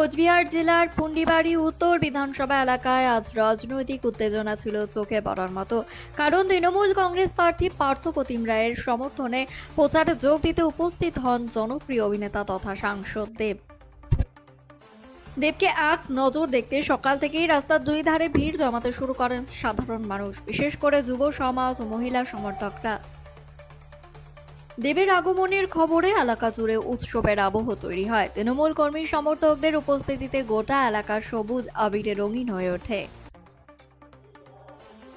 কোচবিহার জেলার পুন্ডিবাড়ি উত্তর বিধানসভা এলাকায় আজ রাজনৈতিক উত্তেজনা ছিল চোখে পড়ার মতো। কারণ তৃণমূল কংগ্রেস প্রার্থী পার্থ প্রতিম রায়ের সমর্থনে প্রচারে যোগ দিতে উপস্থিত হন জনপ্রিয় অভিনেতা তথা সাংসদ দেবকে এক নজর দেখতে সকাল থেকেই রাস্তার দুই ধারে ভিড় জমাতে শুরু করেন সাধারণ মানুষ, বিশেষ করে যুব সমাজ ও মহিলা সমর্থকরা। দেবের আগমনের খবরে এলাকা জুড়ে উৎসবের আবহ তৈরি হয়। তৃণমূল কর্মী সমর্থকদের উপস্থিতিতে গোটা এলাকা সবুজ আবিরে রঙিন হয়ে ওঠে।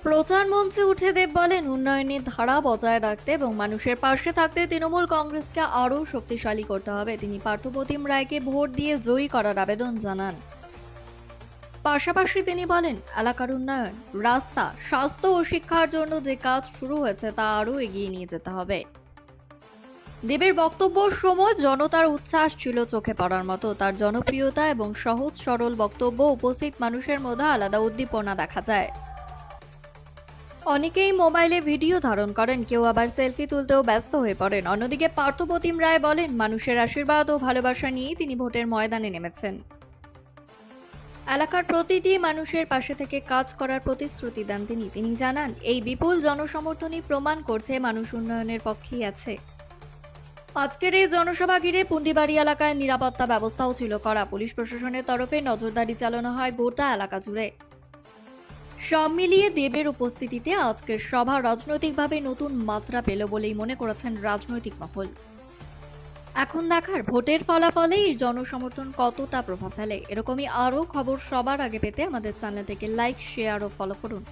প্রচার মঞ্চে উঠে দেব বলেন, উন্নয়নের ধারা বজায় রাখতে এবং মানুষের পাশে থাকতে তৃণমূল কংগ্রেসকে আরও শক্তিশালী করতে হবে। তিনি পার্থ প্রতিম রায়কে ভোট দিয়ে জয়ী করার আবেদন জানান। পাশাপাশি তিনি বলেন, এলাকার উন্নয়ন, রাস্তা, স্বাস্থ্য ও শিক্ষার জন্য যে কাজ শুরু হয়েছে তা আরও এগিয়ে নিয়ে যেতে হবে। দেবের বক্তব্যের সময় জনতার উচ্ছ্বাস ছিল চোখে পড়ার মতো। তার জনপ্রিয়তা এবং সহজ সরল বক্তব্য উপস্থিত মানুষের মধ্যে আলাদা উদ্দীপনা দেখা যায়। অনেকেই মোবাইলে ভিডিও ধারণ করেন, কেউ আবার সেলফি তুলতেও ব্যস্ত হয়ে পড়েন। অন্যদিকে পার্থ প্রতিম রায় বলেন, মানুষের আশীর্বাদ ও ভালোবাসা নিয়েই তিনি ভোটের ময়দানে নেমেছেন। এলাকার প্রতিটি মানুষের পাশে থেকে কাজ করার প্রতিশ্রুতি দেন তিনি জানান, এই বিপুল জনসমর্থনই প্রমাণ করছে মানুষ উন্নয়নের পক্ষেই আছে। আজকের এই জনসভা ঘিরে পুন্ডিবাড়ি এলাকায় নিরাপত্তা ব্যবস্থাও ছিল কড়া। পুলিশ প্রশাসনের তরফে নজরদারি চালানো হয় গোটা এলাকা জুড়ে। সব মিলিয়ে দেবের উপস্থিতিতে আজকের সভা রাজনৈতিকভাবে নতুন মাত্রা পেল বলেই মনে করেছেন রাজনৈতিক মহল। এখন দেখার ভোটের ফলাফলে এই জনসমর্থন কতটা প্রভাব ফেলে। এরকমই আরও খবর সবার আগে পেতে আমাদের চ্যানেলটিকে লাইক, শেয়ার ও ফলো করুন।